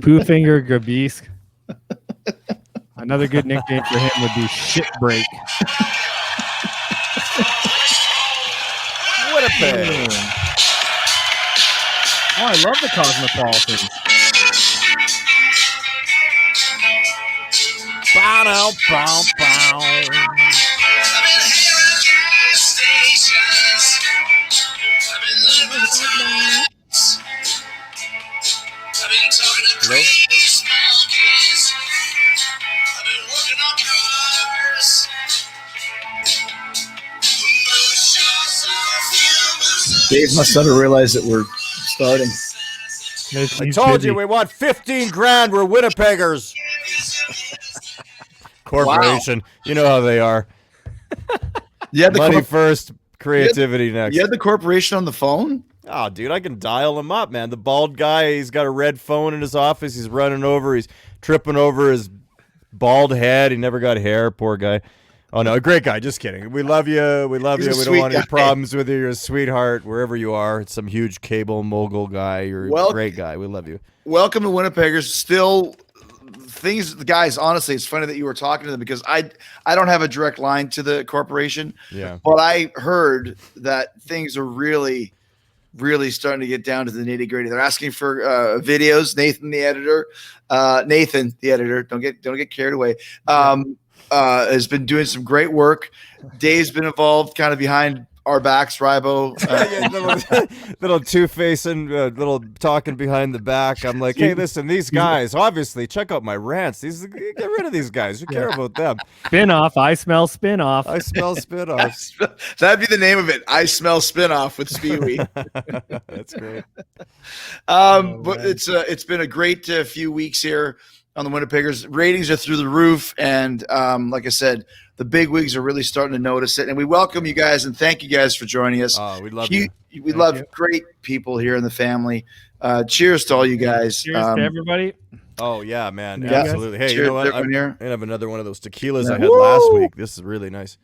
Pooh Finger Gabisk. Another good nickname for him would be Shit Break. Winnipeg. Oh, I love the Cosmopolitans. Bow, bow, bow, bow. Hello? Dave must have realized that we're starting. I told you we want 15 grand. We're Winnipeggers. Corporation. Wow. You know how they are. Yeah, the money first, creativity next. You had the corporation on the phone? Oh, dude, I can dial him up, man. The bald guy, he's got a red phone in his office. He's running over. He's tripping over his bald head. He never got hair. Poor guy. Oh, no, a great guy. Just kidding. We love you. We love you. We don't want any problems with you. You're a sweetheart wherever you are. It's some huge cable mogul guy. You're a great guy. We love you. Welcome to Winnipeggers. Still, guys, honestly, it's funny that you were talking to them because I don't have a direct line to the corporation. Yeah. But I heard that things are really starting to get down to the nitty gritty. They're asking for videos. Nathan, the editor, don't get carried away. Has been doing some great work. Dave's been involved kind of behind our backs, Rybo. Little two-facing, little talking behind the back. I'm like, hey, listen, these guys, obviously, check out my rants. Get rid of these guys. Who care about them? Spinoff. I smell spinoff. I smell spinoff. That'd be the name of it. I smell spinoff with Speewee. That's great. But it's been a great few weeks here on the Winnipeggers. Ratings are through the roof, and like I said, the big wigs are really starting to notice it. And we welcome you guys and thank you guys for joining us. Oh, we love you. We love great people here in the family. Cheers to all you guys. Cheers to everybody. Oh yeah, man, absolutely. Hey, cheers, you know what? I'm gonna have another one of those tequilas I had last week. This is really nice.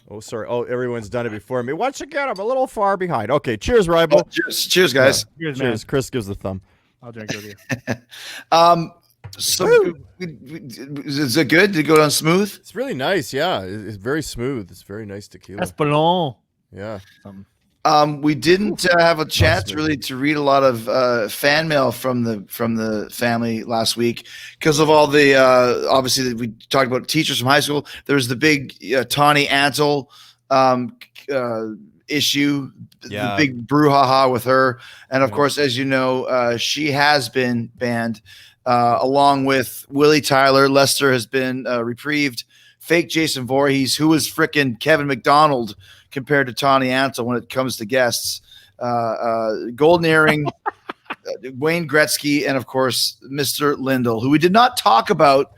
Oh, sorry. Oh, everyone's done it before me. Once again, I'm a little far behind. Okay, cheers, Rybo. Cheers, guys. Cheers, cheers. Chris gives the thumb. I'll drink with you. So is it good? Did it go down smooth? It's really nice. Yeah, it's very smooth. It's very nice tequila. Espelon. Yeah. We didn't have a chance really to read a lot of fan mail from the family last week because of all the obviously we talked about teachers from high school. There's the big Tawny Ansel issue, the big brouhaha with her, and of course, as you know, she has been banned. Along with Willie Tyler, Lester has been reprieved. Fake Jason Voorhees, who was frickin' Kevin McDonald compared to Tawny Ansel when it comes to guests. Golden Earring, Wayne Gretzky, and of course, Mr. Lindell, who we did not talk about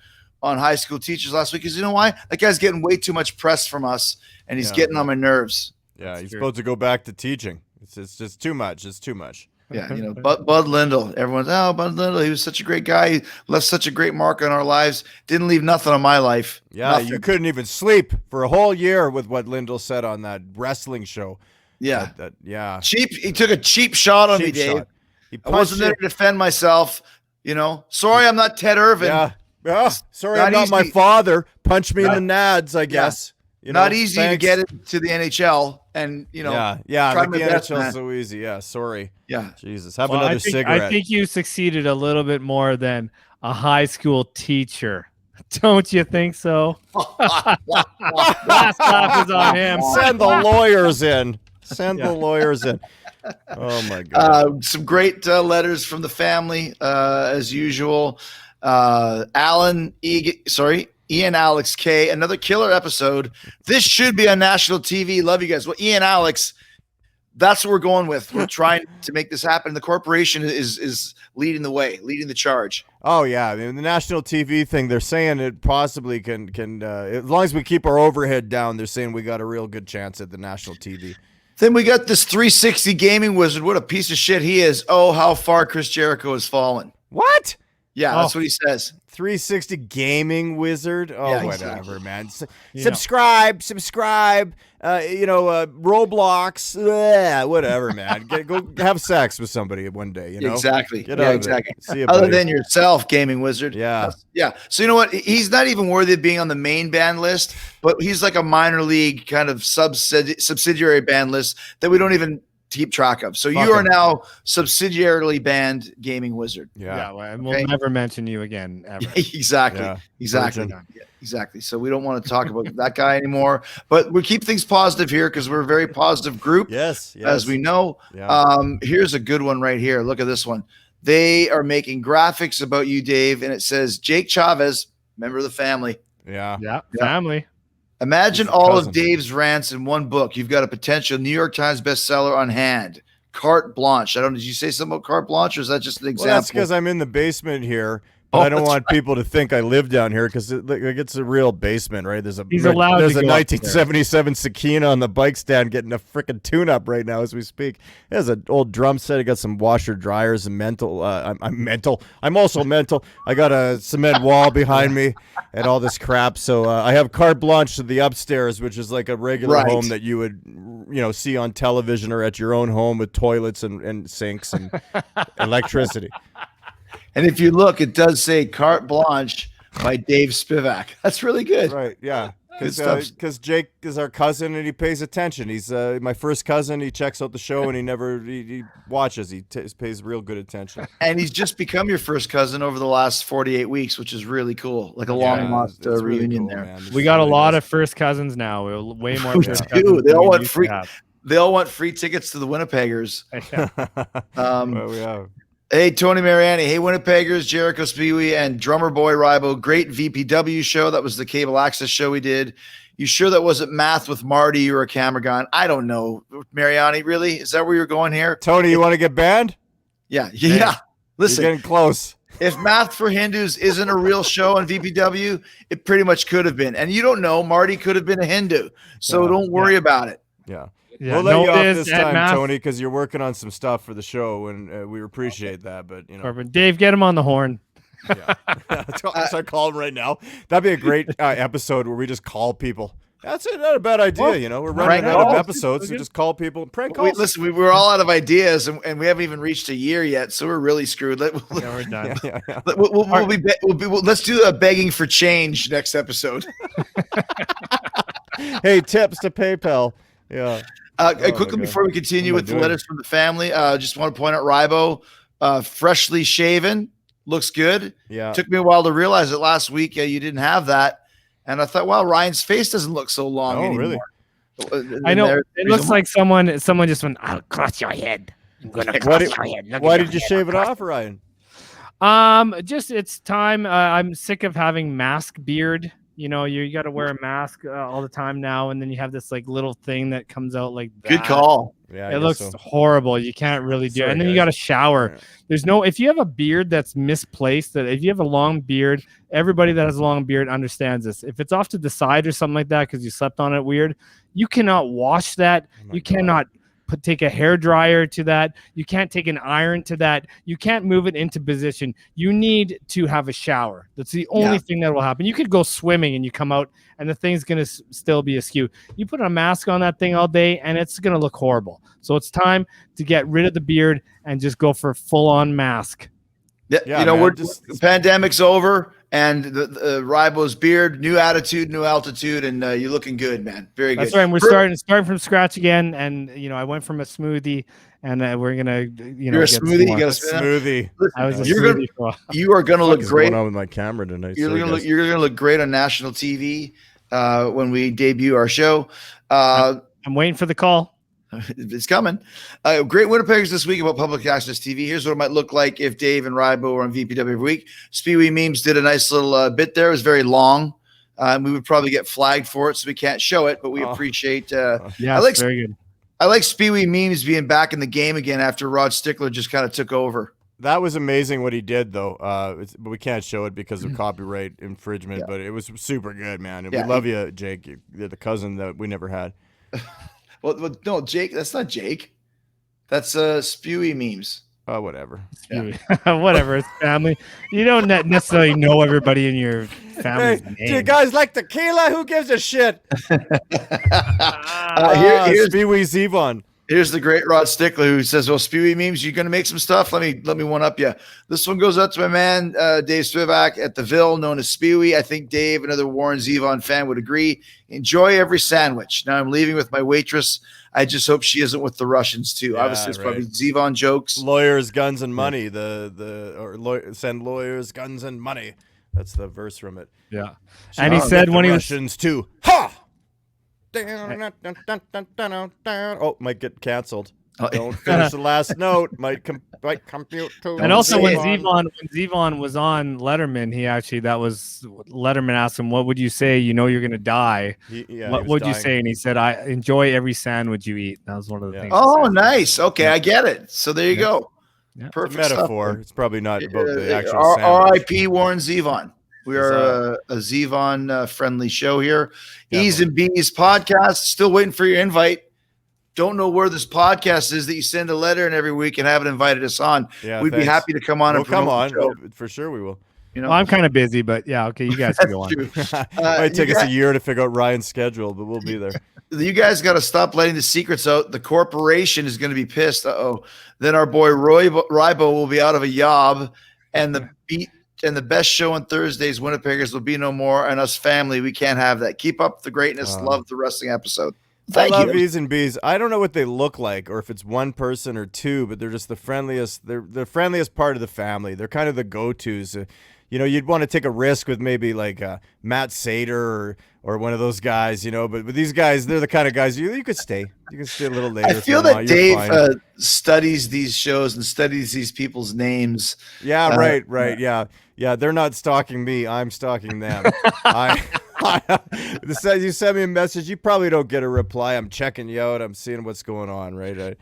on High School Teachers last week because you know why? That guy's getting way too much press from us, and he's getting on my nerves. Yeah, he's supposed to go back to teaching. It's just too much. It's too much. Yeah, you know, Bud Lindell. Everyone's, Bud Lindell. He was such a great guy. He left such a great mark on our lives. Didn't leave nothing on my life. Yeah, nothing. You couldn't even sleep for a whole year with what Lindell said on that wrestling show. Yeah. Yeah. Cheap. He took a cheap shot on me, Dave. I wasn't there to defend myself. You know, sorry, I'm not Ted Irvin. Yeah. Sorry, I'm not my father. Punch me in the nads, I guess. You know, not easy to get into the NHL, and you know, like the NHL is so easy. Yeah, sorry. Yeah, Jesus, have another cigarette. I think you succeeded a little bit more than a high school teacher. Don't you think so? Last laugh is on him. Send the lawyers in. Send the lawyers in. Oh my God. Some great letters from the family, as usual. Ian Alex K, another killer episode. This should be on national TV. Love you guys. Well, Ian Alex, that's what we're going with. We're trying to make this happen. The corporation is leading the way, leading the charge. Oh yeah, I mean, the national TV thing. They're saying it possibly can as long as we keep our overhead down. They're saying we got a real good chance at the national TV. Then we got this 360 gaming wizard. What a piece of shit he is. Oh, how far Chris Jericho has fallen. What? Yeah, that's what he says. 360 gaming wizard. Oh, Yeah, whatever, exactly. man. Yeah. Subscribe. Roblox. Whatever, man. Go have sex with somebody one day. You know. Exactly. Get Yeah, out of exactly. it. See you, Other buddy. than yourself, gaming wizard. Yeah. Yeah. So you know what? He's not even worthy of being on the main band list, but he's like a minor league kind of subsidiary band list that we don't even keep track of. So you are now subsidiarily banned gaming wizard. Yeah. Well, and we'll never mention you again ever. Exactly. Yeah. Exactly. Yeah, exactly. So we don't want to talk about that guy anymore, but we keep things positive here because we're a very positive group. Yes. As we know. Yeah. Here's a good one right here. Look at this one. They are making graphics about you, Dave, and it says Jake Chavez, member of the family. Yeah. Yeah. Family. Imagine He's a all cousin. of Dave's rants in one book. You've got a potential New York Times bestseller on hand. Carte blanche. Did you say something about carte blanche, or is that just an example? Well, that's because I'm in the basement here. But I don't want people to think I live down here because it's a real basement, right? There's a He's allowed there's to a go up there. 1977 Sakina on the bike stand getting a freaking tune-up right now as we speak. There's an old drum set. I got some washer dryers and mental. I'm mental. I'm also mental. I got a cement wall behind me and all this crap. So I have carte blanche to the upstairs, which is like a regular home that you would see on television or at your own home with toilets and sinks and electricity. And if you look, it does say Carte Blanche by Dave Spivak. That's really good. Right, yeah. Good stuff. Because Jake is our cousin and he pays attention. He's my first cousin. He checks out the show and he watches. He pays real good attention. And he's just become your first cousin over the last 48 weeks, which is really cool. Like a long lost it's really reunion cool, there. man. We got a lot of first cousins now. We're way more first Dude, cousins. they than all we want used to free. have. They all want free tickets to the Winnipeggers. Well, we have. Hey, Tony Mariani. Hey, Winnipeggers, Jericho Spewy, and drummer boy Rybo. Great VPW show. That was the cable access show we did. You sure that wasn't math with Marty or a camera gun? I don't know. Mariani, really? Is that where you're going here? Tony, you want to get banned? Yeah. You're Listen, getting close. if Math for Hindus isn't a real show on VPW, it pretty much could have been. And you don't know. Marty could have been a Hindu. So don't worry about it. Yeah. Yeah, We'll let you off this at time, Math. Tony, because you're working on some stuff for the show, and we appreciate that. But Dave, get him on the horn. yeah. So I call him right now. That'd be a great episode where we just call people. That's not a bad idea. We're running out of episodes, so just call people. Prank calls. Listen, we were all out of ideas, and we haven't even reached a year yet, so we're really screwed. We're done. Yeah. Let's do a begging for change next episode. Hey, tips to PayPal. Yeah. Quickly before we continue with the letters from the family, just want to point out Rybo, freshly shaven, looks good. Yeah. Took me a while to realize it last week. You didn't have that, and I thought, wow, Ryan's face doesn't look so long anymore. Really? I know. It looks like someone just went, "I'll cross your head. I'm gonna cross your head." Why did you shave it off, Ryan? Just it's time. I'm sick of having mask beard. You got to wear a mask all the time now, and then you have this like little thing that comes out like that. Good call. Yeah, it looks horrible. You can't really do it. And then you got to shower. Yeah. If you have a beard that's misplaced, that if you have a long beard, everybody that has a long beard understands this. If it's off to the side or something like that because you slept on it weird, you cannot wash that. You cannot take a hair dryer to that. You can't take an iron to that. You can't move it into position. You need to have a shower. That's the only thing that will happen. You could go swimming and you come out and the thing's going to still be askew. You put a mask on that thing all day and it's going to look horrible. So it's time to get rid of the beard and just go for a full-on mask. Yeah, man, pandemic's over, and the Rybo's beard, new attitude, new altitude, and you're looking good, man. Very good. That's right. And we're starting from scratch again, and I went from a smoothie, and we're gonna You're a smoothie. You got a smoothie. I was a smoothie for a while. You are gonna look great. What's going on with my camera tonight? You're gonna look great on national TV when we debut our show. I'm waiting for the call. It's coming. Great Winnipeggers this week about public access TV. Here's what it might look like if Dave and Rybo were on VPW every week. Spewy Memes did a nice little bit there. It was very long. We would probably get flagged for it, so we can't show it, but we appreciate. Yeah, very good. I like Spewy Memes being back in the game again after Rod Stickler just kind of took over. That was amazing what he did, though. But we can't show it because of copyright infringement. Yeah. But it was super good, man. And we love you, Jake. You're the cousin that we never had. Well, no, Jake. That's not Jake. That's Spewy Memes. Whatever. Whatever. It's family. You don't necessarily know everybody in your family's name. Do you guys like tequila? Who gives a shit? Here's Spewy Zevon. Here's the great Rod Stickler who says, "Well, Spewy memes, you gonna make some stuff? Let me one up you." This one goes out to my man Dave Spivak at the Ville, known as Spewy. I think Dave, another Warren Zevon fan, would agree. Enjoy every sandwich. Now I'm leaving with my waitress. I just hope she isn't with the Russians too. Yeah, obviously, it's right. probably Zevon jokes. Lawyers, guns, and money. Send lawyers, guns, and money. That's the verse from it. Yeah, and he said when he was Russians too. Ha! Oh, might get canceled. Don't finish the last note. Might compute too. And also when Zevon was on Letterman, Letterman asked him, "What would you say? You know you're gonna die. What would you say?" And he said, "I enjoy every sandwich you eat." That was one of the things. Oh, nice. Okay, I get it. So there you go. Yeah. Perfect metaphor. stuff. It's probably not about the actual sandwich. R.I.P. Warren Zevon. We are a Zevon friendly show here. Definitely. E's and B's podcast. Still waiting for your invite. Don't know where this podcast is that you send a letter in every week and haven't invited us on. Yeah, We'd be happy to come on and come promote on. the show. For sure we will. You know, Well, I'm kind of busy, but yeah, okay, you guys can go on. Might take us a year to figure out Ryan's schedule, but we'll be there. You guys got to stop letting the secrets out. The corporation is going to be pissed. Then our boy Rybo will be out of a job, and the best show on Thursdays, Winnipeggers, will be no more. And us family, we can't have that. Keep up the greatness. Love the wrestling episode. I love E's and B's. I don't know what they look like, or if it's one person or two, but they're just the friendliest. They're the friendliest part of the family. They're kind of the go-tos. You'd want to take a risk with maybe like Matt Sater or one of those guys, But with these guys, they're the kind of guys you could stay. You can stay a little later. I feel that Dave studies these shows and studies these people's names. Yeah, right. Yeah. They're not stalking me. I'm stalking them. You send me a message. You probably don't get a reply. I'm checking you out. I'm seeing what's going on. Right.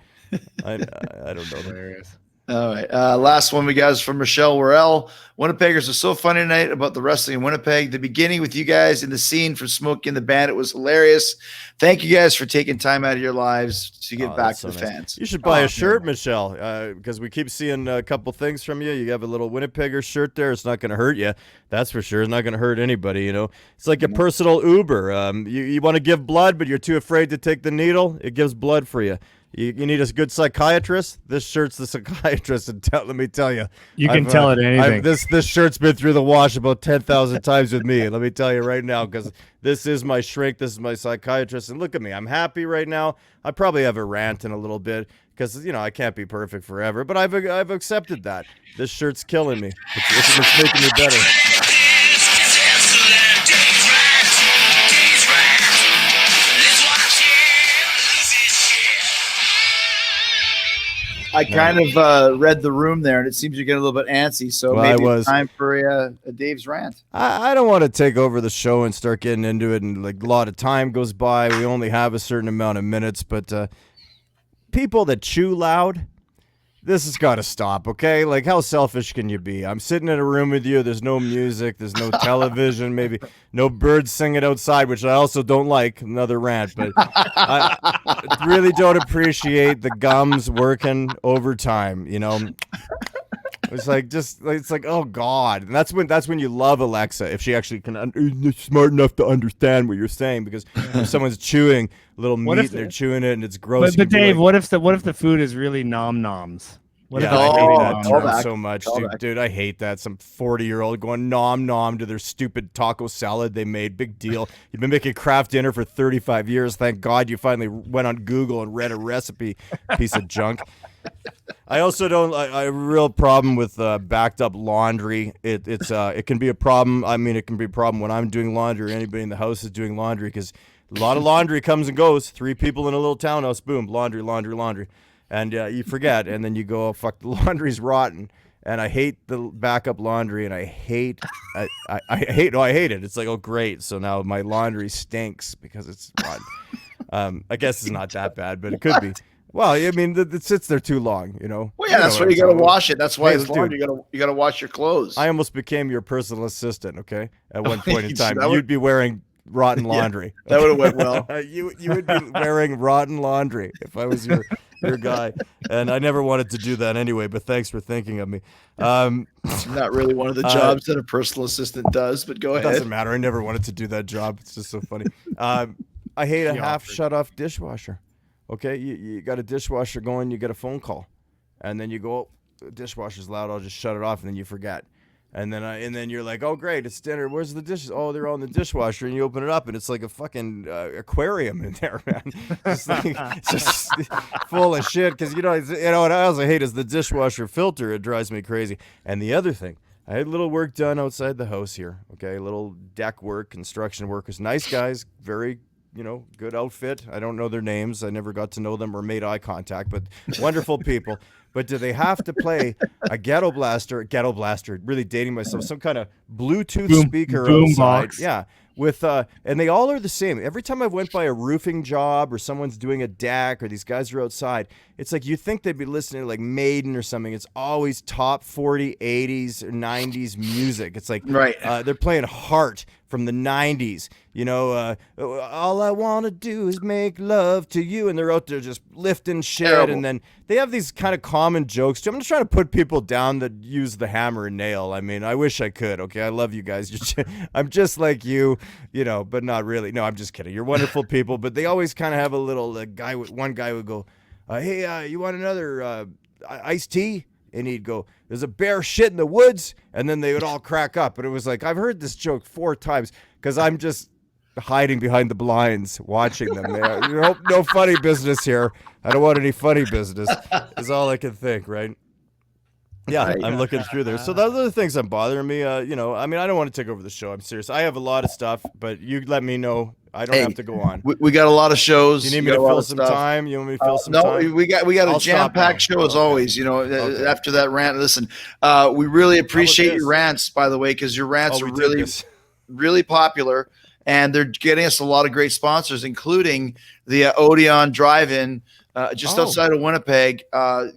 I don't know. Hilarious. All right. Last one we got is from Michelle Worrell. Winnipeggers are so funny tonight about the wrestling in Winnipeg. The beginning with you guys in the scene from Smokey and the Bandit was hilarious. Thank you guys for taking time out of your lives to give back to the fans. You should buy a shirt, Michelle, because we keep seeing a couple things from you. You have a little Winnipeggers shirt there. It's not going to hurt you. That's for sure. It's not going to hurt anybody, It's like a personal Uber. You want to give blood, but you're too afraid to take the needle. It gives blood for you. You need a good psychiatrist. This shirt's the psychiatrist, and let me tell you, you can tell it anything. This shirt's been through the wash about 10,000 times with me. Let me tell you right now, because this is my shrink. This is my psychiatrist, and look at me. I'm happy right now. I probably have a rant in a little bit because I can't be perfect forever, but I've accepted that. This shirt's killing me. It's making me better. I kind of read the room there, and it seems you're getting a little bit antsy. So maybe it's time for a Dave's rant. I don't want to take over the show and start getting into it, and like a lot of time goes by. We only have a certain amount of minutes, but people that chew loud, this has got to stop, okay? Like, how selfish can you be? I'm sitting in a room with you. There's no music. There's no television. Maybe no birds singing outside, which I also don't like. Another rant. But I really don't appreciate the gums working overtime, It's like, oh, God. And that's when you love Alexa, if she actually is smart enough to understand what you're saying, because if someone's chewing a little meat and they're chewing it and it's gross. But Dave, what if the food is really nom-noms? I hate that term so much, dude. I hate that. Some 40-year-old going nom to their stupid taco salad they made. Big deal. You've been making craft dinner for 35 years. Thank God you finally went on Google and read a recipe, piece of junk. I also don't. I have a real problem with backed up laundry. It can be a problem. I mean, it can be a problem when I'm doing laundry or anybody in the house is doing laundry, because a lot of laundry comes and goes. 3 people in a little townhouse, boom, laundry. And you forget, and then you go, oh, fuck, the laundry's rotten. And I hate the backup laundry, and I hate it. It's like, oh, great. So now my laundry stinks because it's rotten. I guess it's not that bad, but it could be. Well, I mean, it sits there too long, Well, yeah, that's why you got to wash it. That's why it's laundry. You got to wash your clothes. I almost became your personal assistant, okay? At one point in time. You'd be wearing rotten laundry. Yeah, that would have went well. You would be wearing rotten laundry if I was your your guy. And I never wanted to do that anyway, but thanks for thinking of me. Not really one of the jobs that a personal assistant does, but go ahead. Doesn't matter. I never wanted to do that job. It's just so funny. I hate a half shut off dishwasher. Okay, you got a dishwasher going, you get a phone call, and then you go, oh, the dishwasher's loud, I'll just shut it off, and then you forget. And then you're like, oh great, it's dinner. Where's the dishes? Oh, they're all in the dishwasher, and you open it up, and it's like a fucking aquarium in there, man. It's just full of shit. Because you know what I also hate is the dishwasher filter. It drives me crazy. And the other thing, I had a little work done outside the house here. Okay, a little deck work, construction workers, nice guys, very good outfit. I don't know their names. I never got to know them or made eye contact, but wonderful people. But do they have to play a ghetto blaster, really dating myself, some kind of Bluetooth speaker outside? Box. Yeah. With and they all are the same. Every time I went by a roofing job or someone's doing a deck or these guys are outside, it's like you think they'd be listening to like Maiden or something. It's always top 40, 80s or 90s music. It's like they're playing Heart from the 90s. All I want to do is make love to you. And they're out there just lifting shit. Terrible. And then they have these kind of common jokes too. I'm just trying to put people down that use the hammer and nail. I mean, I wish I could. Okay, I love you guys. I'm just like you, but not really. No, I'm just kidding. You're wonderful people. But they always kind of have a little one guy would go, hey, you want another iced tea? And he'd go, there's a bear shit in the woods. And then they would all crack up. And it was like, I've heard this joke 4 times because I'm just hiding behind the blinds watching them. No funny business here. I don't want any funny business is all I can think, right? Yeah, I'm looking through there. So those are the things that bother me. I mean, I don't want to take over the show. I'm serious. I have a lot of stuff, but you let me know. I don't have to go on. We got a lot of shows. You need me to fill some time? You want me to fill some time? No, we got a jam-packed show as always. Okay. After that rant, listen, we really appreciate your rants, by the way, because your rants are really popular, and they're getting us a lot of great sponsors, including the Odean Drive-In. Just outside of Winnipeg.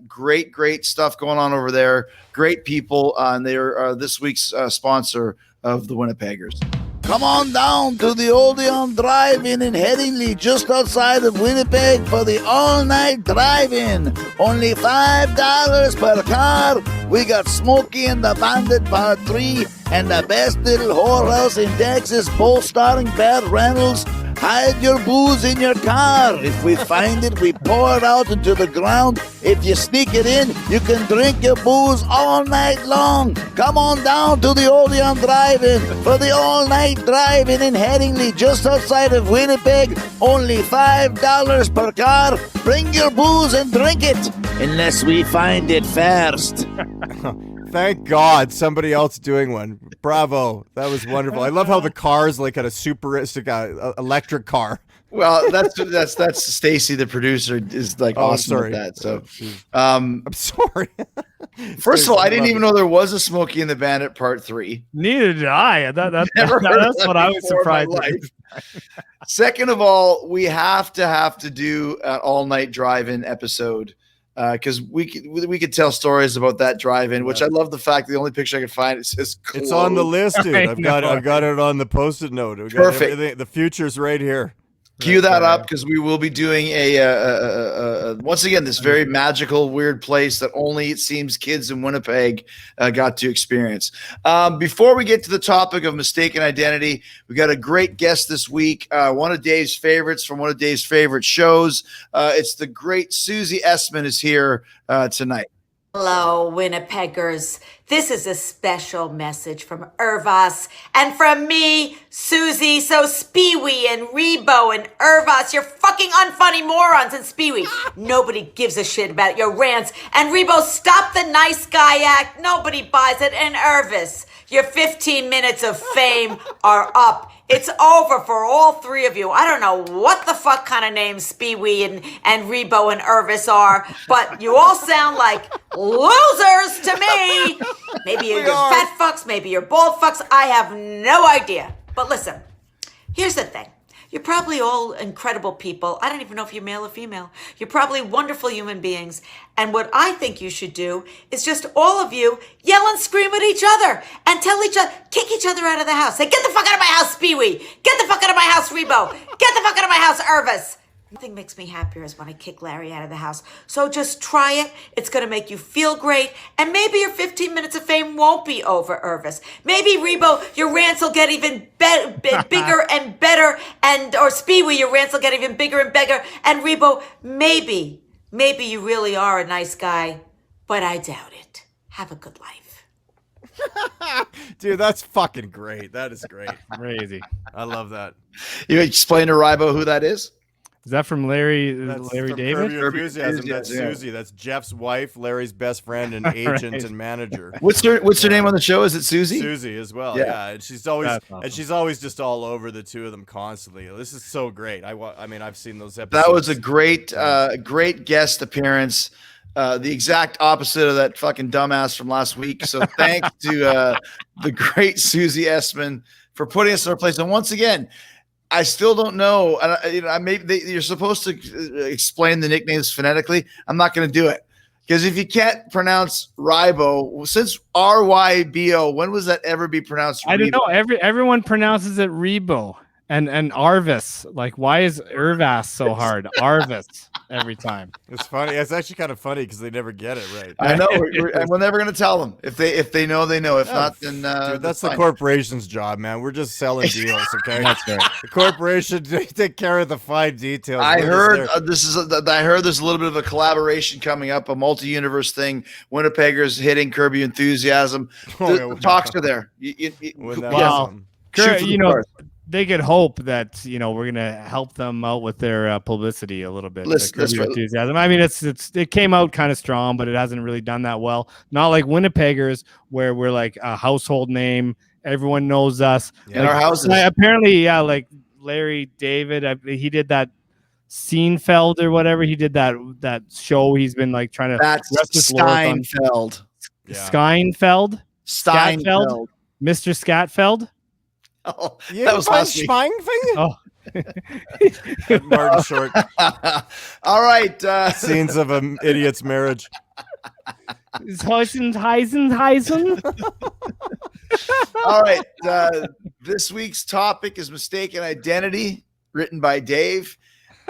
Great stuff going on over there. Great people. And they are this week's sponsor of the Winnipeggers. Come on down to the Odean Drive-In in Headingley, just outside of Winnipeg, for the all-night drive-in. Only $5 per car. We got Smokey and the Bandit Part 3 and the best little whorehouse in Texas, both starring Burt Reynolds. Hide your booze in your car. If we find it, we pour it out into the ground. If you sneak it in, you can drink your booze all night long. Come on down to the Odean Drive-In for the all-night drive-in in Headingley, just outside of Winnipeg. Only $5 per car. Bring your booze and drink it, unless we find it first. Thank God somebody else doing one. Bravo. That was wonderful. I love how the car is like a superistic electric car. Well, that's Stacy, the producer, is like awesome with that. So, I'm sorry. First of all, I didn't even know there was a Smokey and the Bandit Part 3. Neither did I. That's what I was surprised with. Second of all, we have to do an all-night drive-in episode. Because we could tell stories about that drive-in, which I love the fact the only picture I could find is closed. It's on the list, dude. I've got it on the Post-it note. Perfect. The future's right here. Cue that up, because we will be doing a once again this very magical, weird place that only, it seems, kids in Winnipeg got to experience. Before we get to the topic of mistaken identity, we got a great guest this week. One of Dave's favorites from one of Dave's favorite shows. It's the great Susie Essman is here tonight. Hello, Winnipeggers. This is a special message from Irvas and from me, Susie. So Speewee and Rebo and Irvas, you're fucking unfunny morons. And Speewee, nobody gives a shit about your rants. And Rebo, stop the nice guy act. Nobody buys it. And Irvis, your 15 minutes of fame are up. It's over for all three of you. I don't know what the fuck kind of names Speewee and Rebo and Irvis are, but you all sound like losers to me. Maybe you're fat fucks, maybe you're bald fucks. I have no idea. But listen, here's the thing. You're probably all incredible people. I don't even know if you're male or female. You're probably wonderful human beings. And what I think you should do is just all of you yell and scream at each other and tell each other, kick each other out of the house. Say, get the fuck out of my house, Speewee. Get the fuck out of my house, Rebo. Get the fuck out of my house, Irvis. Nothing makes me happier is when I kick Larry out of the house. So just try it. It's going to make you feel great. And maybe your 15 minutes of fame won't be over, Irvis. Maybe, Rebo, your rants will get even bigger and better. Or Speewee, your rants will get even bigger and bigger. And Rebo, maybe you really are a nice guy. But I doubt it. Have a good life. Dude, that's fucking great. That is great. Crazy. I love that. You explain to Rybo who that is? Is that from Larry That's David? Curb Your Enthusiasm. That's Yeah. Susie. That's Jeff's wife, Larry's best friend and agent Right. and manager. What's her name on the show? Is it Susie? Susie as well. Yeah. Yeah, and she's always That's awesome. just all over the two of them constantly. This is so great. I mean, I've seen those episodes. That was a great guest appearance. The exact opposite of that fucking dumbass from last week. So thanks to the great Susie Essman for putting us in our place. And once again, I still don't know. You're supposed to explain the nicknames phonetically. I'm not going to do it because if you can't pronounce Rybo, since RYBO, when was that ever be pronounced? I don't know. Everyone pronounces it Rebo and Arvis. Like, why is Irvas so hard? Arvis every time. It's funny. It's actually kind of funny because they never get it right. I know, and we're never going to tell them. If they know, they know. If not, then Dude, that's the fine. corporation's job, man. We're just selling deals, okay? That's right. The corporation, they take care of the fine details. I We're heard just there. I heard there's a little bit of a collaboration coming up, a multi-universe thing. Winnipeggers hitting Curb Your Enthusiasm. The talks are there. Wouldn't that Yeah. be Wow. something? Shoot for the stars. They could hope that we're gonna help them out with their publicity a little bit. Let's- the Curb Your Enthusiasm. I mean, it came out kind of strong, but it hasn't really done that well. Not like Winnipeggers, where we're like a household name. Everyone knows us Yeah. In our houses. Apparently, yeah, like Larry David, he did that Seinfeld or whatever. He did that show. He's been like trying to That's rest his laurels on Steinfeld. Yeah. Steinfeld, Steinfeld. Mr. Scatfeld. Oh, Yeah, that was last week. Spying thing? Oh, Martin Short. All right. Scenes of an idiot's marriage. Heisen. All right. This week's topic is mistaken identity, written by Dave,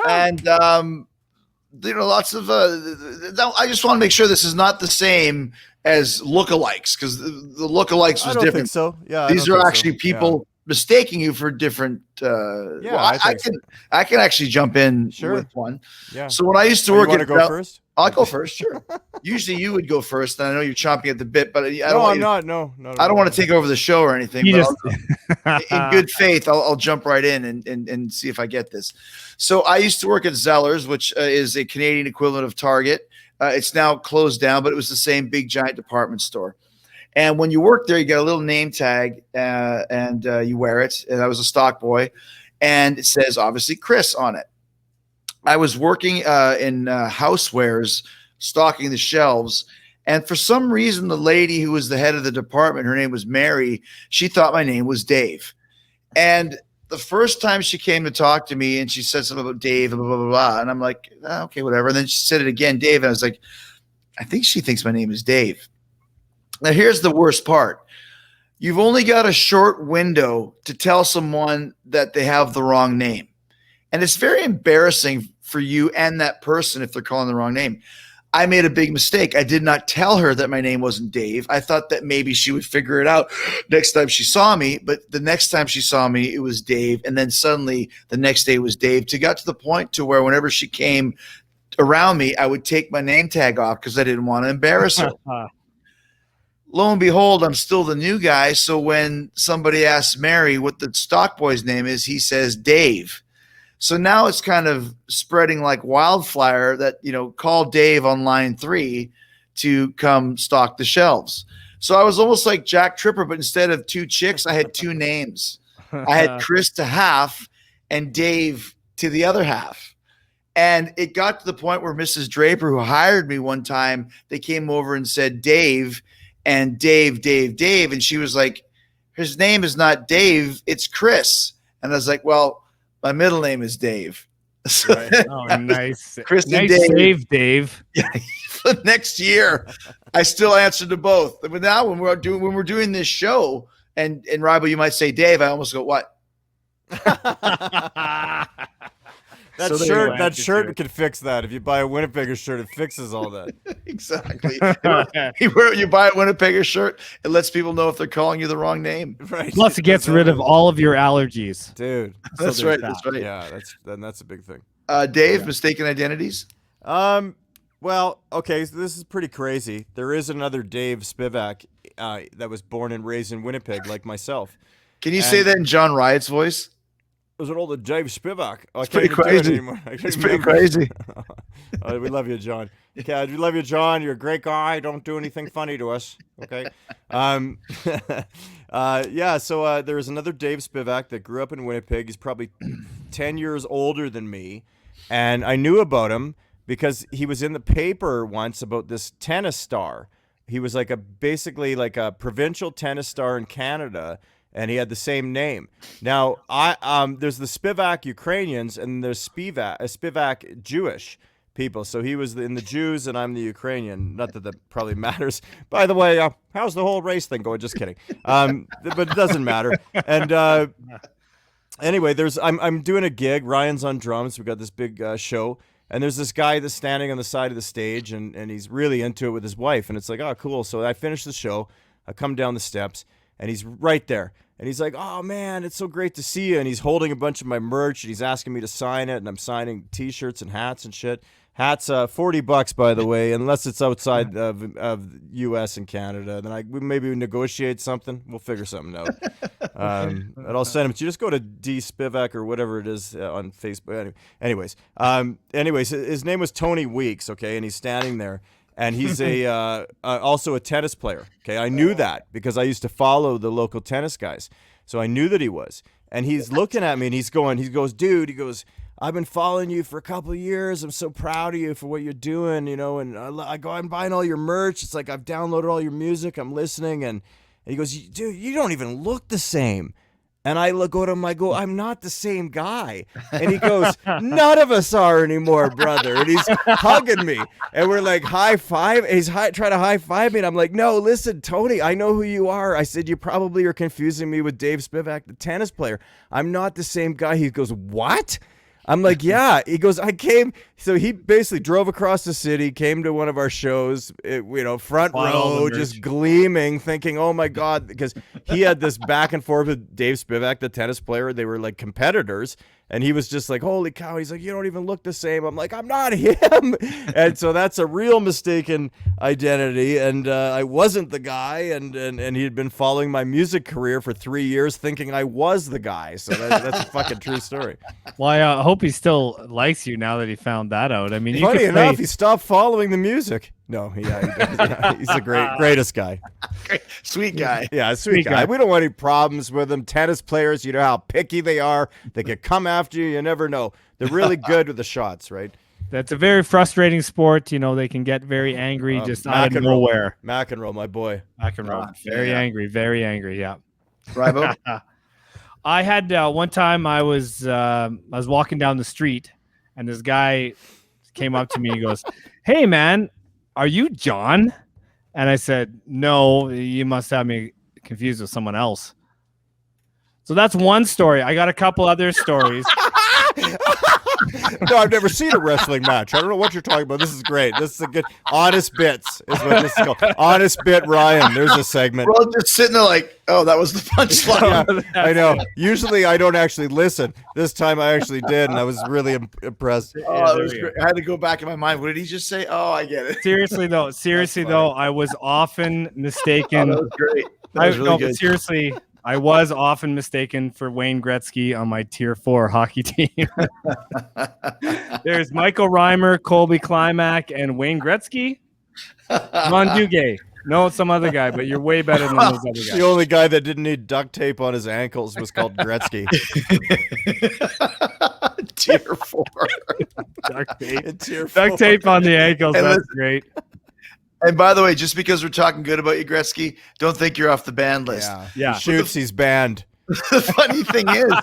and lots of. I just want to make sure this is not the same as lookalikes, because the lookalikes I was don't different. think so. Yeah, These are actually people mistaking you for different. I can actually jump in with one. Yeah. So when I used to You work want to at go first? I'll go first, sure. Usually you would go first, and I know you're chomping at the bit, but I don't No, want I'm you not. No. I don't want to take over the show or anything. You But in good faith, I'll jump right in and see if I get this. So I used to work at Zellers, which is a Canadian equivalent of Target. It's now closed down, but it was the same big giant department store. And when you work there, you get a little name tag and you wear it. And I was a stock boy, and it says obviously Chris on it. I was working in housewares, stocking the shelves. And for some reason, the lady who was the head of the department, her name was Mary, she thought my name was Dave. And the first time she came to talk to me and she said something about Dave, blah, blah, blah, blah. And I'm like, okay, whatever. And then she said it again, Dave. And I was like, I think she thinks my name is Dave. Now, here's the worst part. You've only got a short window to tell someone that they have the wrong name. And it's very embarrassing for you and that person if they're calling the wrong name. I made a big mistake. I did not tell her that my name wasn't Dave. I thought that maybe she would figure it out next time she saw me. But the next time she saw me, it was Dave. And then suddenly the next day was Dave. It got to the point to where whenever she came around me, I would take my name tag off because I didn't want to embarrass her. Lo and behold, I'm still the new guy. So when somebody asks Mary what the stock boy's name is, he says Dave. So now it's kind of spreading like wildfire that, call Dave on line 3 to come stock the shelves. So I was almost like Jack Tripper, but instead of 2 chicks, I had 2 names. I had Chris to half and Dave to the other half. And it got to the point where Mrs. Draper, who hired me one time, they came over and said, Dave, and Dave. And she was like, his name is not Dave, it's Chris. And I was like, well, my middle name is Dave. So Right. Oh, nice. Chris and nice Dave. save, Dave. Yeah, for next year, I still answer to both. But now when we're doing this show, and Rybo, you might say Dave, I almost go, what? That shirt can fix that. If you buy a Winnipeggers shirt, it fixes all that. Exactly. You buy a Winnipeggers shirt, it lets people know if they're calling you the wrong name. Right. Plus, it gets rid of all of your allergies, dude. That's right. That's right. Yeah, that's a big thing. Dave, mistaken identities. Well, okay, so this is pretty crazy. There is another Dave Spivak that was born and raised in Winnipeg, like myself. Can you say that in John Riot's voice? Was it all the Dave Spivak? It's pretty crazy. It's pretty crazy. We love you, John. Okay, we love you, John. You're a great guy. Don't do anything funny to us. Okay. So there was another Dave Spivak that grew up in Winnipeg. He's probably 10 years older than me. And I knew about him because he was in the paper once about this tennis star. He was basically like a provincial tennis star in Canada, and he had the same name. Now, there's the Spivak Ukrainians, and there's Spivak Jewish people. So he was in the Jews, and I'm the Ukrainian. Not that probably matters. By the way, how's the whole race thing going? Just kidding. But it doesn't matter. And anyway, I'm doing a gig. Ryan's on drums. We got this big show. And there's this guy that's standing on the side of the stage, and he's really into it with his wife. And it's like, oh, cool. So I finish the show. I come down the steps, and he's right there. And he's like, oh, man, it's so great to see you. And he's holding a bunch of my merch, and he's asking me to sign it. And I'm signing T-shirts and hats and shit. Hats, $40, by the way, unless it's outside of U.S. and Canada. Then we maybe negotiate something. We'll figure something out. And I'll send them to you. Just go to D Spivak or whatever it is on Facebook. Anyways, his name was Tony Weeks, okay, and he's standing there. And he's also a tennis player. Okay, I knew that because I used to follow the local tennis guys, so I knew that he was. And he's looking at me, and he goes, dude, I've been following you for a couple of years. I'm so proud of you for what you're doing, And I'm buying all your merch. It's like I've downloaded all your music. I'm listening, and he goes, dude, you don't even look the same. And I go to him, I'm not the same guy. And he goes, none of us are anymore, brother. And he's hugging me. And we're like, high five. He's trying to high five me. And I'm like, no, listen, Tony, I know who you are. I said, you probably are confusing me with Dave Spivak, the tennis player. I'm not the same guy. He goes, what? I'm like, yeah. He goes, I came. So he basically drove across the city, came to one of our shows, front row, just gleaming, thinking, oh my God, because he had this back and forth with Dave Spivak, the tennis player. They were like competitors. And he was just like, holy cow. He's like, you don't even look the same. I'm like, I'm not him. And so that's a real mistaken identity. And I wasn't the guy. And he had been following my music career for 3 years thinking I was the guy. So that's a fucking true story. Well, I hope he still likes you now that he found that out. I mean, funny enough, he stopped following the music. No, he does. Yeah, he's the greatest guy. Sweet guy. Yeah, sweet guy. We don't want any problems with them. Tennis players, you know how picky they are. They can come after you. You never know. They're really good with the shots, right? That's a very frustrating sport. They can get very angry just out of nowhere. McEnroe, my boy. McEnroe. Very angry. Very angry. Yeah. Bravo. I had one time I was walking down the street, and this guy came up to me and goes, hey, man, are you John? And I said, no, you must have me confused with someone else. So that's one story. I got a couple other stories. No, I've never seen a wrestling match. I don't know what you're talking about. This is great. This is a good honest bits is what this is called. Honest bit Ryan. There's a segment. We're all just sitting there like, oh, that was the punchline. Yeah, I know. Usually I don't actually listen. This time I actually did, and I was really impressed. Oh, it was great. I had to go back in my mind. What did he just say? Oh, I get it. Seriously though, I was often mistaken. Oh, that was great. That was really good. But seriously, I was often mistaken for Wayne Gretzky on my Tier 4 hockey team. There's Michael Reimer, Colby Klimak, and Wayne Gretzky. Ron Duguay. No, some other guy, but you're way better than those other guys. The only guy that didn't need duct tape on his ankles was called Gretzky. Tier 4. Duct tape. Duct tape on the ankles. That's great. And by the way, just because we're talking good about you, Gretzky, don't think you're off the banned list. Yeah. He shoots, he's banned. The funny thing is,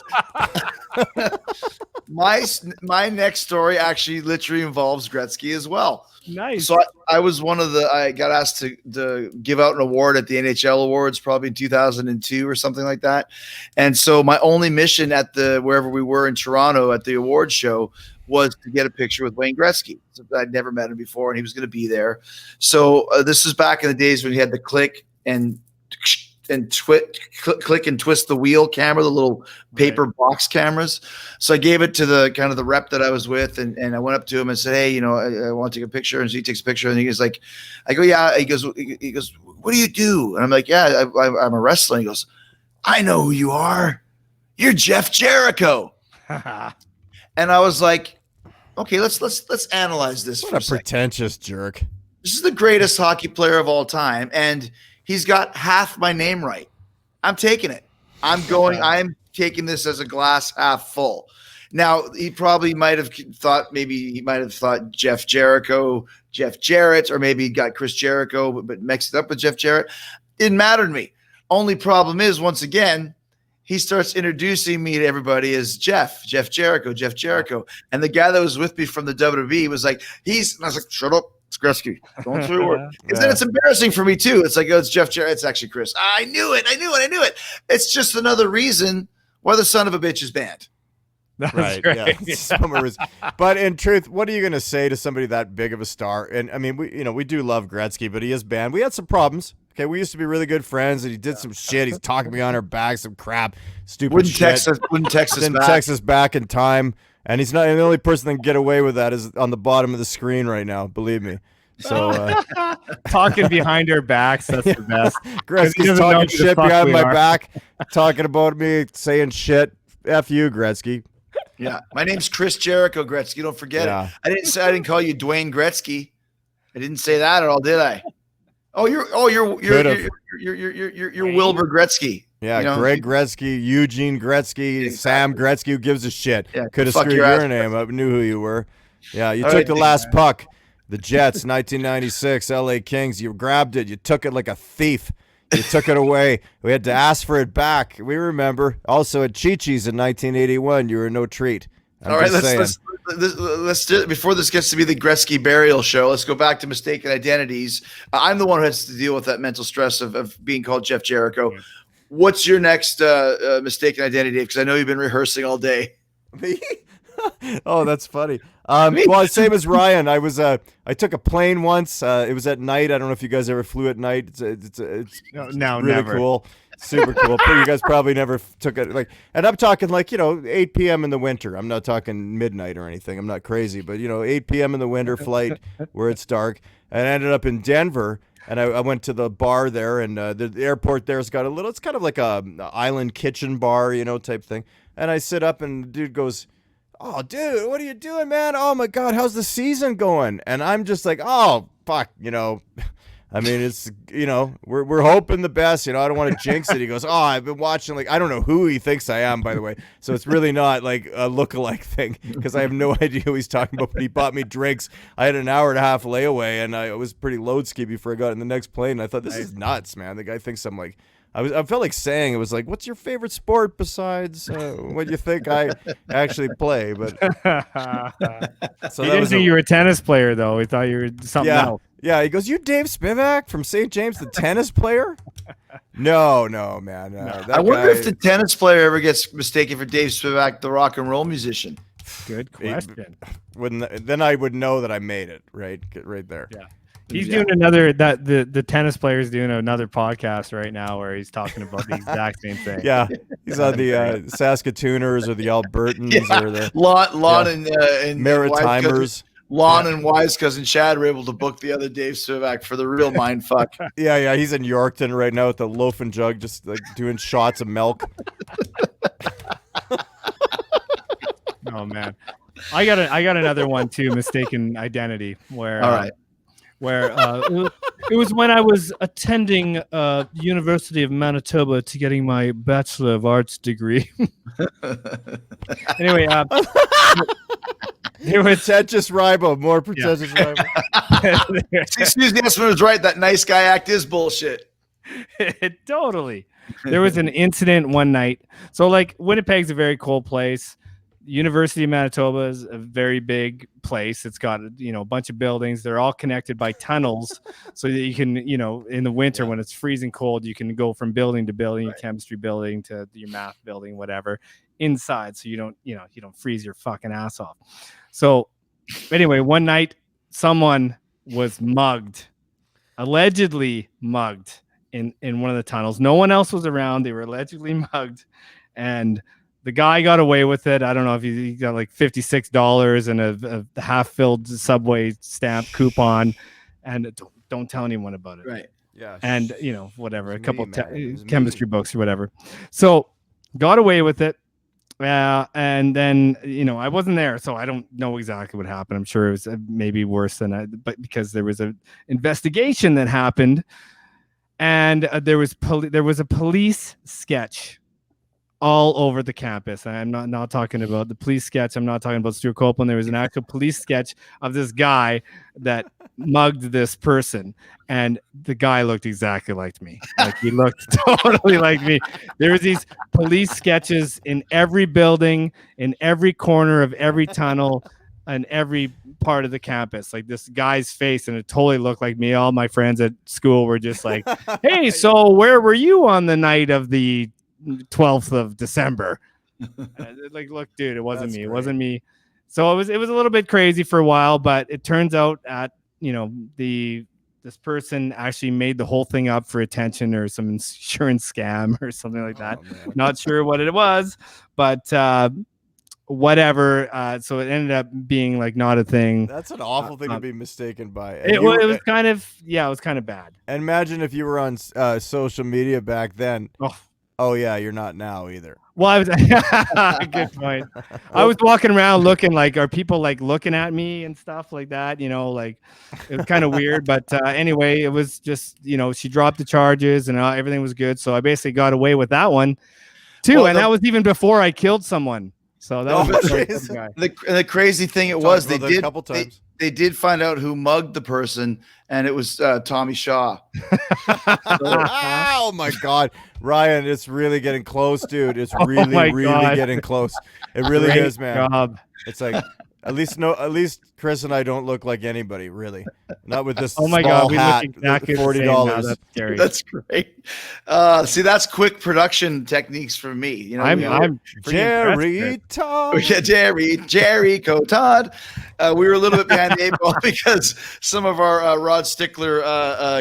my next story actually literally involves Gretzky as well. Nice. So I was I got asked to give out an award at the NHL Awards probably in 2002 or something like that. And so my only mission at wherever we were in Toronto at the award show was to get a picture with Wayne Gretzky. So I'd never met him before, and he was going to be there. So this is back in the days when you had the click and click and twist the wheel camera, the little paper box cameras. So I gave it to the rep that I was with, and I went up to him and said, "Hey, I want to take a picture." And so he takes a picture, and he was like, "I go, yeah." He goes, "What do you do?" And I'm like, "Yeah, I'm a wrestler." And he goes, "I know who you are. You're Jeff Jericho." And I was like, "Okay, let's analyze this." What a pretentious jerk! This is the greatest hockey player of all time, and he's got half my name right. I'm taking it. I'm taking this as a glass half full. Now, he probably might have thought Jeff Jericho, Jeff Jarrett, or maybe he got Chris Jericho, but mixed it up with Jeff Jarrett. Didn't matter to me. Only problem is, once again, he starts introducing me to everybody as Jeff Jericho. And the guy that was with me from the WWE was like, and I was like, "Shut up. It's Gretzky. Don't say a word." Because then it's embarrassing for me too. It's like, "Oh, it's Jeff Jarrett. It's actually Chris." I knew it. It's just another reason why the son of a bitch is banned. Right. Yeah. But in truth, what are you going to say to somebody that big of a star? And I mean, we do love Gretzky, but he is banned. We had some problems. Okay, we used to be really good friends, and he did some shit. He's talking behind our back, some crap, stupid shit. Wouldn't text us back in time. And he's not the only person that can get away with that is on the bottom of the screen right now. Believe me. So talking behind our backs, that's the best. Gretzky's talking shit behind my back, talking about me, saying shit. F you, Gretzky. Yeah, my name's Chris Jericho Gretzky. Don't forget it. I didn't call you Dwayne Gretzky. I didn't say that at all, did I? You're Wilbur Gretzky. Yeah, Greg Gretzky, Eugene Gretzky, Sam Gretzky. Who gives a shit? Yeah, could have screwed your name up. Knew who you were. Yeah, you took the last puck. The Jets, 1996, LA Kings. You grabbed it. You took it like a thief. You took it away. We had to ask for it back. We remember. Also at Chi-Chi's in 1981, you were no treat. All right, let's do it. Before this gets to be the Gretzky burial show, let's go back to mistaken identities. I'm the one who has to deal with that mental stress of being called Jeff Jericho. What's your next mistaken identity? Because I know you've been rehearsing all day. Me? Oh, that's funny. Well, same as Ryan. I took a plane once. It was at night. I don't know if you guys ever flew at night. It's really never. Cool. Super cool. You guys probably never took it and I'm talking 8 p.m. in the winter. I'm not talking midnight or anything. I'm not crazy, but 8 p.m. in the winter flight where it's dark. And I ended up in Denver, and I went to the bar there, and the airport there's got it's kind of like a island kitchen bar, type thing. And I sit up, and the dude goes, "Oh, dude, what are you doing, man? Oh my God, how's the season going?" And I'm just like, "Oh, fuck, I mean, it's, we're hoping the best, I don't want to jinx it." He goes, "Oh, I've been watching," I don't know who he thinks I am, by the way. So it's really not like a lookalike thing, because I have no idea who he's talking about, but he bought me drinks. I had an hour and a half layaway, and I was pretty load ski before I got in the next plane. And I thought, this is nuts, man. The guy thinks I'm like, I felt like saying, it was like, "What's your favorite sport besides what you think I actually play?" But so he didn't think you were a tennis player, though. He thought you were something else. Yeah, he goes, "You Dave Spivak from St. James, the tennis player?" No, man. I wonder if the tennis player ever gets mistaken for Dave Spivak, the rock and roll musician. Good question. Then I would know that I made it, right there. Yeah. He's doing the tennis player's doing another podcast right now where he's talking about the exact same thing. Yeah, he's on the Saskatooners or the Albertans or the Lon and Maritimers. Lon and Wise cousin Chad were able to book the other Dave Spivak for the real mind fuck. Yeah, he's in Yorkton right now with the loaf and jug, just doing shots of milk. Oh man, I got another one too. Mistaken identity where. All right. Where it was when I was attending University of Manitoba to getting my Bachelor of Arts degree. Anyway, there was pretentious rival, more pretentious rival. Susie Essman was right. That nice guy act is bullshit. Totally. There was an incident one night. So Winnipeg's a very cold place. University of Manitoba is a very big place. It's got a bunch of buildings. They're all connected by tunnels, so that you can in the winter when it's freezing cold, you can go from building to building, your chemistry building to your math building, whatever, inside, so you don't freeze your fucking ass off. So anyway, one night someone was allegedly mugged in one of the tunnels. No one else was around. They were allegedly mugged, and the guy got away with it. I don't know if he got like $56 and a half-filled Subway stamp coupon, and don't tell anyone about it. Right. Yeah. And whatever, a couple chemistry books or whatever. So got away with it. And then I wasn't there, so I don't know exactly what happened. I'm sure it was maybe worse than but because there was an investigation that happened, and there was a police sketch all over the campus. I'm not talking about the police sketch. I'm not talking about Stuart Copeland. There was an actual police sketch of this guy that mugged this person, and the guy looked exactly like me. Like, he looked totally like me. There was these police sketches in every building, in every corner of every tunnel, and every part of the campus. Like, this guy's face, and it totally looked like me. All my friends at school were just like, "Hey, so where were you on the night of the 12th of December?" Like, look, dude, it wasn't me. It wasn't me. So it was a little bit crazy for a while, but it turns out this person actually made the whole thing up for attention or some insurance scam or something like that. Not sure what it was, but whatever. So it ended up being like not a thing. That's an awful thing to be mistaken by. It was kind of bad. And imagine if you were on social media back then. Oh yeah, you're not now either. Well, I was good point. I was walking around looking like, are people like looking at me and stuff like that? Like, it was kind of weird. But anyway, it was just she dropped the charges and everything was good. So I basically got away with that one too, and that was even before I killed someone. So that was the crazy thing was they did a couple times. They did find out who mugged the person, and it was Tommy Shaw. Oh my God, Ryan, it's really getting close, dude. It's really getting close. It really is, man. Job. It's like at least Chris and I don't look like anybody, really. Not with this. Oh my small God, we hat, look exactly $40. That's scary. That's great. See, that's quick production techniques for me. I'm Jerry Todd. Yeah, Jericho Todd. We were a little bit behind the eight ball because some of our Rod Stickler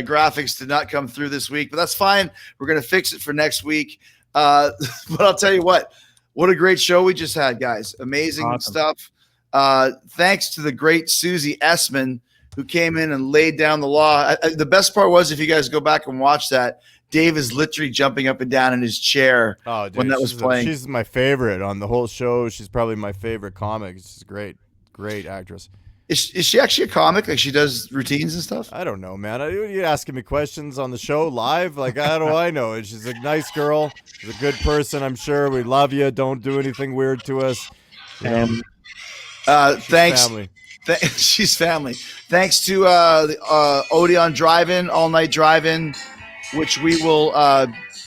graphics did not come through this week, but that's fine. We're gonna fix it for next week. But I'll tell you what a great show we just had, guys. Amazing stuff. Thanks to the great Susie Essman, who came in and laid down the law. The best part was, if you guys go back and watch that, Dave is literally jumping up and down in his chair when that was playing. She's my favorite on the whole show. She's probably my favorite comic. She's a great actress. Is she actually a comic? Like, she does routines and stuff? I don't know, man. You're asking me questions on the show live? Like, how do I know? She's a nice girl. She's a good person, I'm sure. We love you. Don't do anything weird to us. Thanks. Family. She's family. Thanks to the Odeon Drive-In, all-night drive-in, which we will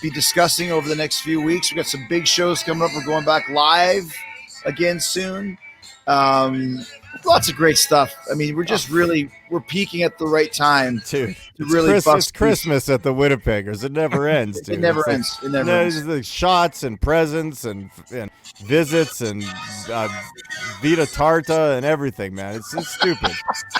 be discussing over the next few weeks. We've got some big shows coming up. We're going back live again soon. Lots of great stuff. I mean, we're just we're peaking at the right time dude, to really it's Christmas at the Winnipeggers. It never ends, dude. It never ends. It never ends. The shots and presents and visits and Vita Tarta and everything, man. It's stupid.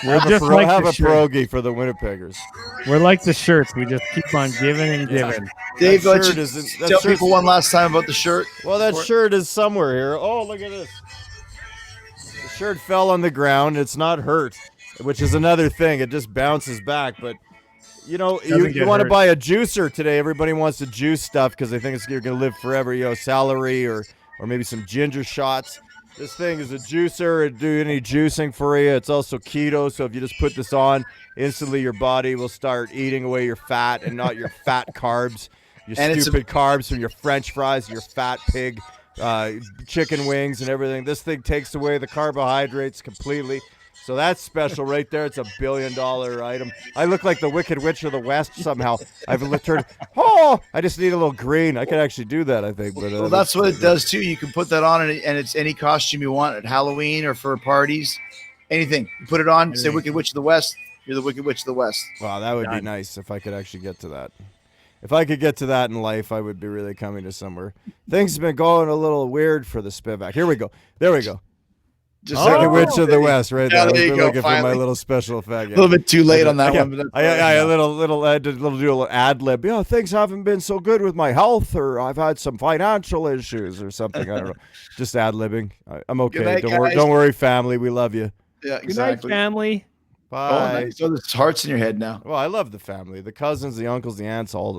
We're have a pierogi for the Winnipeggers. We're like the shirts. We just keep on giving and giving. Dave, tell people one last time about the shirt. Well, that shirt is somewhere here. Oh, look at this. The shirt fell on the ground. It's not hurt, which is another thing. It just bounces back. But, you want to buy a juicer today. Everybody wants to juice stuff because they think you're going to live forever. Celery or maybe some ginger shots. This thing is a juicer. It'll do any juicing for you. It's also keto, so if you just put this on, instantly your body will start eating away your fat and not your fat carbs, your stupid carbs from your French fries, your fat pig, chicken wings and everything. This thing takes away the carbohydrates completely. So that's special right there. It's $1 billion item. I look like the Wicked Witch of the West somehow. I just need a little green. I could actually do that, I think. But well, that's what it does too. You can put that on, and it's any costume you want at Halloween or for parties. Anything. You put it on, say Wicked Witch of the West. You're the Wicked Witch of the West. Wow, that would be nice if I could actually get to that. If I could get to that in life, I would be really coming to somewhere. Things have been going a little weird for the Spivak. Here we go. There we go. Just Second Witch of the West, right there. Yeah, I was there you go, looking for my finally. little special effect. A little bit too late on that one. But I did a little ad lib. Yeah, things haven't been so good with my health, or I've had some financial issues, or something. I don't know. Just ad libbing. I'm okay. Good night, Don't worry, family. We love you. Yeah, Good night, exactly. family. Bye. Oh, nice. So there's hearts in your head now. Well, I love the family, the cousins, the uncles, the aunts, all of them.